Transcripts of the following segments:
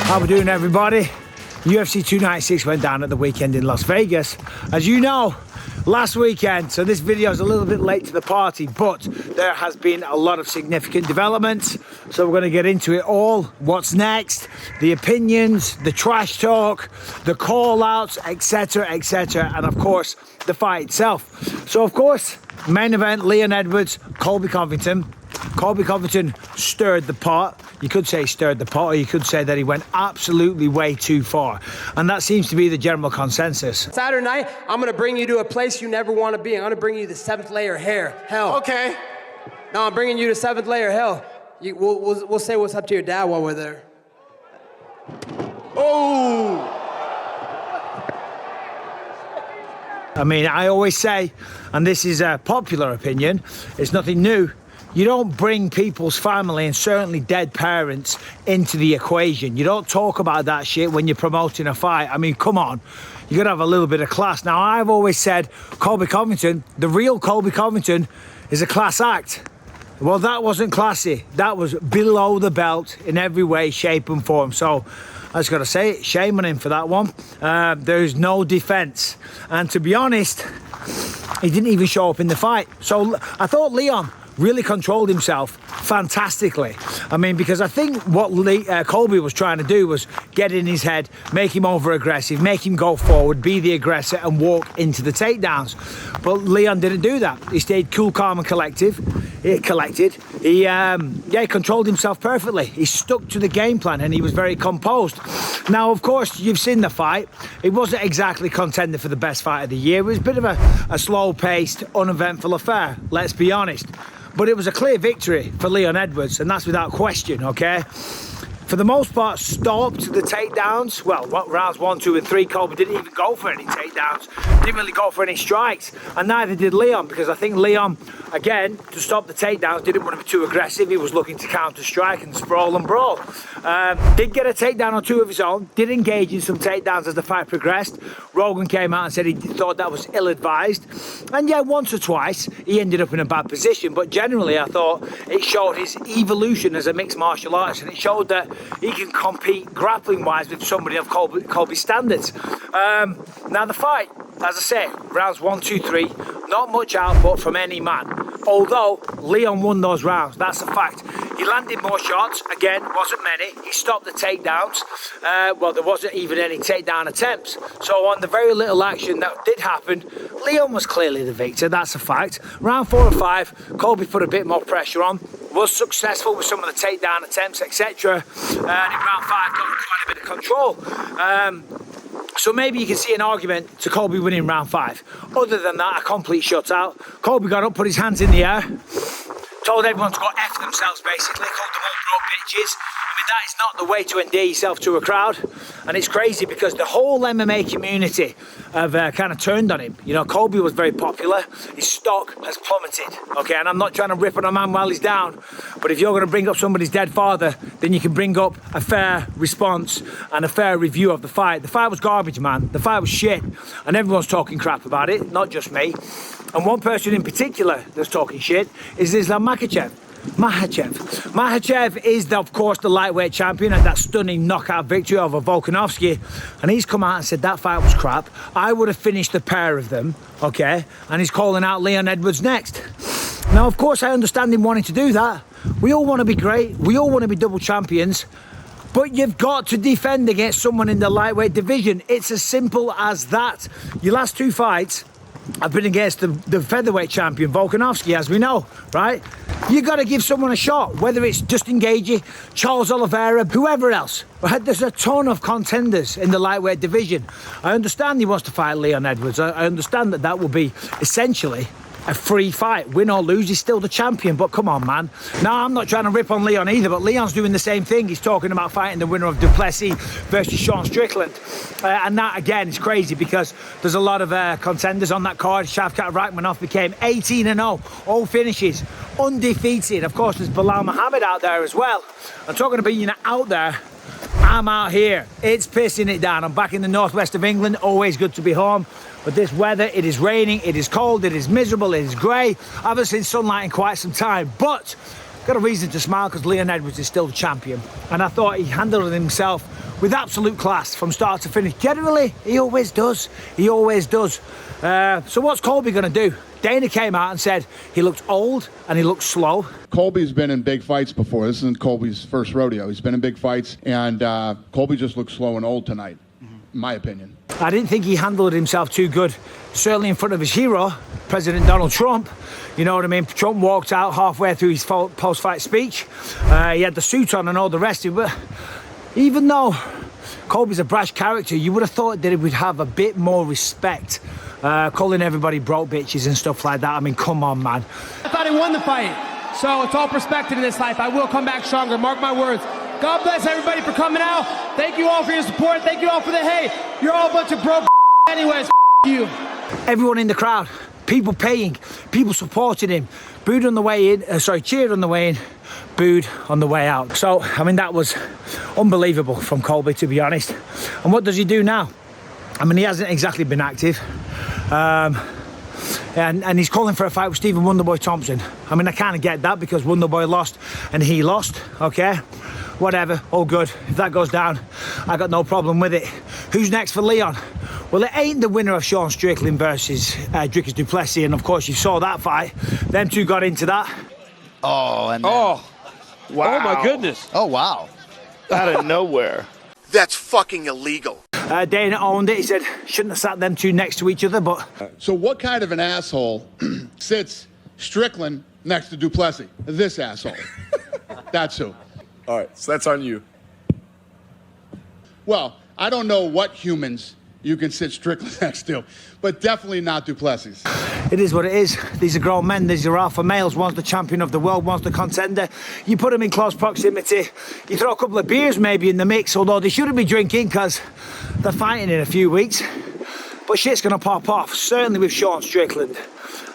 How we doing, everybody? UFC 296 went down at the weekend in Las Vegas. As you know, last weekend, so this video is a little bit late to the party, but there has been a lot of significant developments. So we're going to get into it all. What's next, the opinions, the trash talk, the call-outs, etc., etc., and of course, the fight itself. So of course, main event, Leon Edwards, Colby Covington. Colby Covington stirred the pot. You could say stirred the pot, or you could say that he went absolutely way too far. And that seems to be the general consensus. Saturday night, I'm gonna bring you to a place you never wanna be. I'm gonna bring you to 7th layer hell. Okay. No, I'm bringing you to 7th layer hell. We'll say what's up to your dad while we're there. Oh! I mean, I always say, and this is a popular opinion, it's nothing new, you don't bring people's family and certainly dead parents into the equation. You don't talk about that shit when you're promoting a fight. I mean, come on. You gotta have a little bit of class. Now, I've always said Colby Covington, the real Colby Covington, is a class act. Well, that wasn't classy. That was below the belt in every way, shape and form. So, I just gotta say it, shame on him for that one. There's no defense. And to be honest, he didn't even show up in the fight. So, I thought Leon really controlled himself fantastically. I mean, because I think what Colby was trying to do was get in his head, make him over aggressive, make him go forward, be the aggressor and walk into the takedowns. But Leon didn't do that. He stayed cool, calm and collected. He controlled himself perfectly. He stuck to the game plan and he was very composed. Now, of course, you've seen the fight. It wasn't exactly contender for the best fight of the year. It was a bit of a slow-paced, uneventful affair, let's be honest. But it was a clear victory for Leon Edwards, and that's without question, okay? For the most part, stopped the takedowns. Well, rounds 1, 2, and 3, Colby didn't even go for any takedowns. Didn't really go for any strikes, and neither did Leon, because I think Leon, again, to stop the takedowns, didn't want to be too aggressive. He was looking to counter-strike and sprawl and brawl. Did get a takedown or two of his own. Did engage in some takedowns as the fight progressed. Rogan came out and said he thought that was ill-advised. And yeah, once or twice, he ended up in a bad position. But generally, I thought it showed his evolution as a mixed martial artist, and it showed that he can compete grappling-wise with somebody of Colby's standards. Now, the fight, as I say, rounds 1, 2, 3, not much output from any man. Although Leon won those rounds, that's a fact. He landed more shots, again, wasn't many. He stopped the takedowns. Well, there wasn't even any takedown attempts. So on the very little action that did happen, Leon was clearly the victor, that's a fact. Round 4 and 5, Colby put a bit more pressure on, was successful with some of the takedown attempts, etc. And in round 5, got quite a bit of control. So maybe you can see an argument to Colby winning round 5. Other than that, a complete shutout. Colby got up, put his hands in the air, told everyone to go F themselves, basically, called them all broke bitches. I mean, that is not the way to endear yourself to a crowd. And it's crazy because the whole MMA community have kind of turned on him. You know, Colby was very popular. His stock has plummeted, okay? And I'm not trying to rip on a man while he's down, but if you're going to bring up somebody's dead father, then you can bring up a fair response and a fair review of the fight. The fight was garbage, man. The fight was shit. And everyone's talking crap about it, not just me. And one person in particular that's talking shit is Islam Makhachev. Makhachev is, of course, the lightweight champion and that stunning knockout victory over Volkanovski. And he's come out and said that fight was crap. I would have finished the pair of them, okay? And he's calling out Leon Edwards next. Now, of course, I understand him wanting to do that. We all want to be great. We all want to be double champions. But you've got to defend against someone in the lightweight division. It's as simple as that. Your last 2 fights have been against the featherweight champion, Volkanovski, as we know, right? You got to give someone a shot, whether it's Justin Gaethje, Charles Oliveira, whoever else. Right? There's a ton of contenders in the lightweight division. I understand he wants to fight Leon Edwards. I understand that that will be essentially a free fight. Win or lose, he's still the champion, but come on, man. Now, I'm not trying to rip on Leon either, but Leon's doing the same thing. He's talking about fighting the winner of Duplessis versus Sean Strickland. And that, again, is crazy because there's a lot of contenders on that card. Shavkat Rakhmonov became 18-0, all finishes, undefeated. Of course, there's Belal Muhammad out there as well. I'm talking about being out there. I'm out here. It's pissing it down. I'm back in the northwest of England. Always good to be home. But this weather, it is raining, it is cold, it is miserable, it is grey. I haven't seen sunlight in quite some time, but got a reason to smile because Leon Edwards is still the champion. And I thought he handled himself with absolute class from start to finish. Generally, he always does. He always does. So what's Colby going to do? Dana came out and said he looked old and he looked slow. Colby's been in big fights before. This isn't Colby's first rodeo. He's been in big fights, and Colby just looked slow and old tonight, in my opinion. I didn't think he handled himself too good, certainly in front of his hero, President Donald Trump. You know what I mean? Trump walked out halfway through his post-fight speech. He had the suit on and all the rest of it. But even though Colby's a brash character, you would have thought that he would have a bit more respect, calling everybody broke bitches and stuff like that. I mean, come on, man. I thought he won the fight. So it's all perspective in this life. I will come back stronger. Mark my words. God bless everybody for coming out. Thank you all for your support. Thank you all for the hate. You're all a bunch of broke anyways. You. Everyone in the crowd, people paying, people supporting him, booed on the way in, cheered on the way in, booed on the way out. So, I mean, that was unbelievable from Colby, to be honest. And what does he do now? I mean, he hasn't exactly been active. And he's calling for a fight with Stephen Wonderboy Thompson. I mean, I kind of get that because Wonderboy lost and he lost, okay? Whatever, all good. If that goes down, I got no problem with it. Who's next for Leon? Well, it ain't the winner of Sean Strickland versus Dricus du Plessis, and of course you saw that fight. Them two got into that. Oh, and then, wow. Oh, my goodness. oh wow. Out of nowhere. That's fucking illegal. Dana owned it. He said, shouldn't have sat them two next to each other, but... So what kind of an asshole sits Strickland next to du Plessis? This asshole. That's who. All right, so that's on you. Well, I don't know what humans you can sit Strickland next to, but definitely not du Plessis. It is what it is. These are grown men. These are alpha males. One's the champion of the world, one's the contender. You put them in close proximity. You throw a couple of beers maybe in the mix, although they shouldn't be drinking because they're fighting in a few weeks. But shit's going to pop off, certainly with Sean Strickland.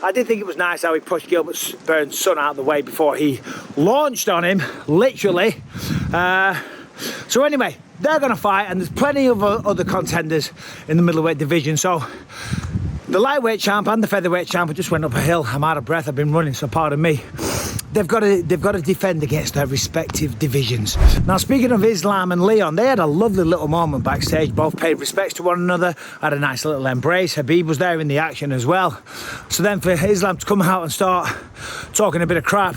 I did think it was nice how he pushed Gilbert Burns' son out of the way before he launched on him, literally. So anyway, they're going to fight, and there's plenty of other contenders in the middleweight division. So the lightweight champ and the featherweight champ just went up a hill. I'm out of breath. I've been running, so pardon me. They've got to defend against their respective divisions. Now, speaking of Islam and Leon, they had a lovely little moment backstage. Both paid respects to one another, had a nice little embrace. Habib was there in the action as well. So then for Islam to come out and start talking a bit of crap,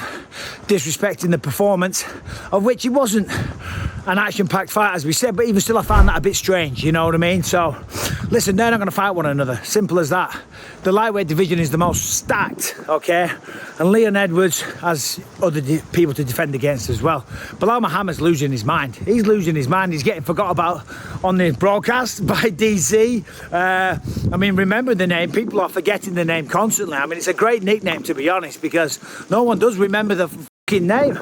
disrespecting the performance, of which it wasn't an action-packed fight, as we said, but even still I found that a bit strange, you know what I mean? So, listen, they're not going to fight one another. Simple as that. The lightweight division is the most stacked, okay? And Leon Edwards has other people to defend against as well. Belal Muhammad's losing his mind. He's losing his mind. He's getting forgot about on the broadcast by DC. I mean, remember the name. People are forgetting the name constantly. I mean, it's a great nickname, to be honest, because no one does remember the fucking name.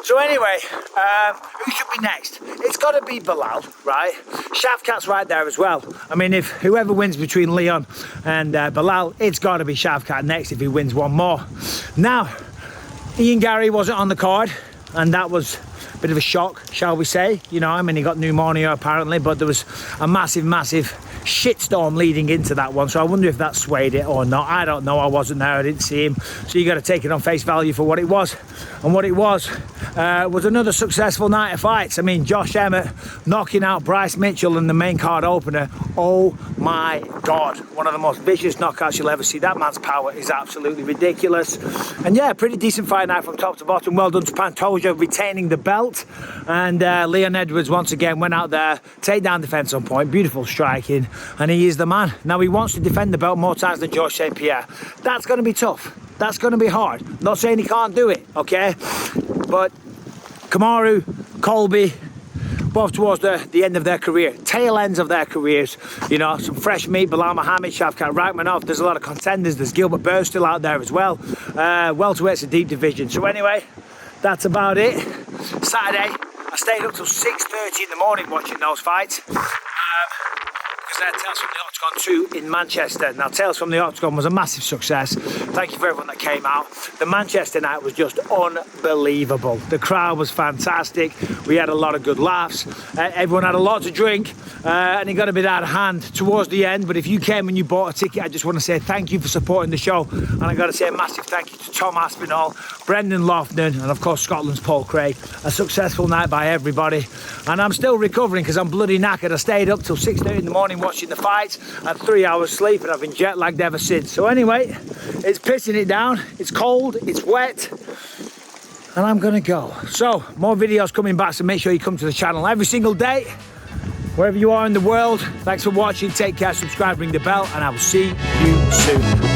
So anyway, who should be next? It's got to be Belal, right? Shavkat's right there as well. I mean, if whoever wins between Leon and Belal, it's got to be Shavkat next if he wins one more. Now, Ian Gary wasn't on the card, and that was a bit of a shock, shall we say. You know, I mean, he got pneumonia apparently, but there was a massive shitstorm leading into that one, so I wonder if that swayed it or not. I don't know. I wasn't there. I didn't see him, so you got to take it on face value for what it was. And what it was another successful night of fights. I mean, Josh Emmett knocking out Bryce Mitchell in the main card opener. Oh my God, one of the most vicious knockouts you'll ever see. That man's power is absolutely ridiculous. And yeah, pretty decent fight night from top to bottom. Well done to Pantoja retaining the belt. And Leon Edwards once again went out there, takedown defense on point, beautiful striking, and he is the man. Now he wants to defend the belt more times than Georges St. Pierre. That's going to be tough. That's going to be hard. Not saying he can't do it, okay? But Kamaru, Colby, both towards the end of their career, tail ends of their careers. You know, some fresh meat, Belal Muhammad, Shavkat Rakhmonov. There's a lot of contenders. There's Gilbert Burns still out there as well. Welterweight's a deep division. So anyway, that's about it. Saturday, I stayed up till 6:30 in the morning watching those fights. Because there, Tales from the Octagon 2 in Manchester. Now, Tales from the Octagon was a massive success. Thank you for everyone that came out. The Manchester night was just unbelievable. The crowd was fantastic. We had a lot of good laughs. Everyone had a lot to drink, and it got a bit out of hand towards the end. But if you came and you bought a ticket, I just want to say thank you for supporting the show. And I got to say a massive thank you to Tom Aspinall, Brendan Loughnan, and of course Scotland's Paul Craig. A successful night by everybody. And I'm still recovering because I'm bloody knackered. I stayed up till 6:30 in the morning watching the fights. I had 3 hours sleep and I've been jet lagged ever since. So anyway, it's pissing it down. It's cold, it's wet, and I'm gonna go. So more videos coming back, so make sure you come to the channel every single day, wherever you are in the world. Thanks for watching. Take care, subscribe, ring the bell, and I will see you soon.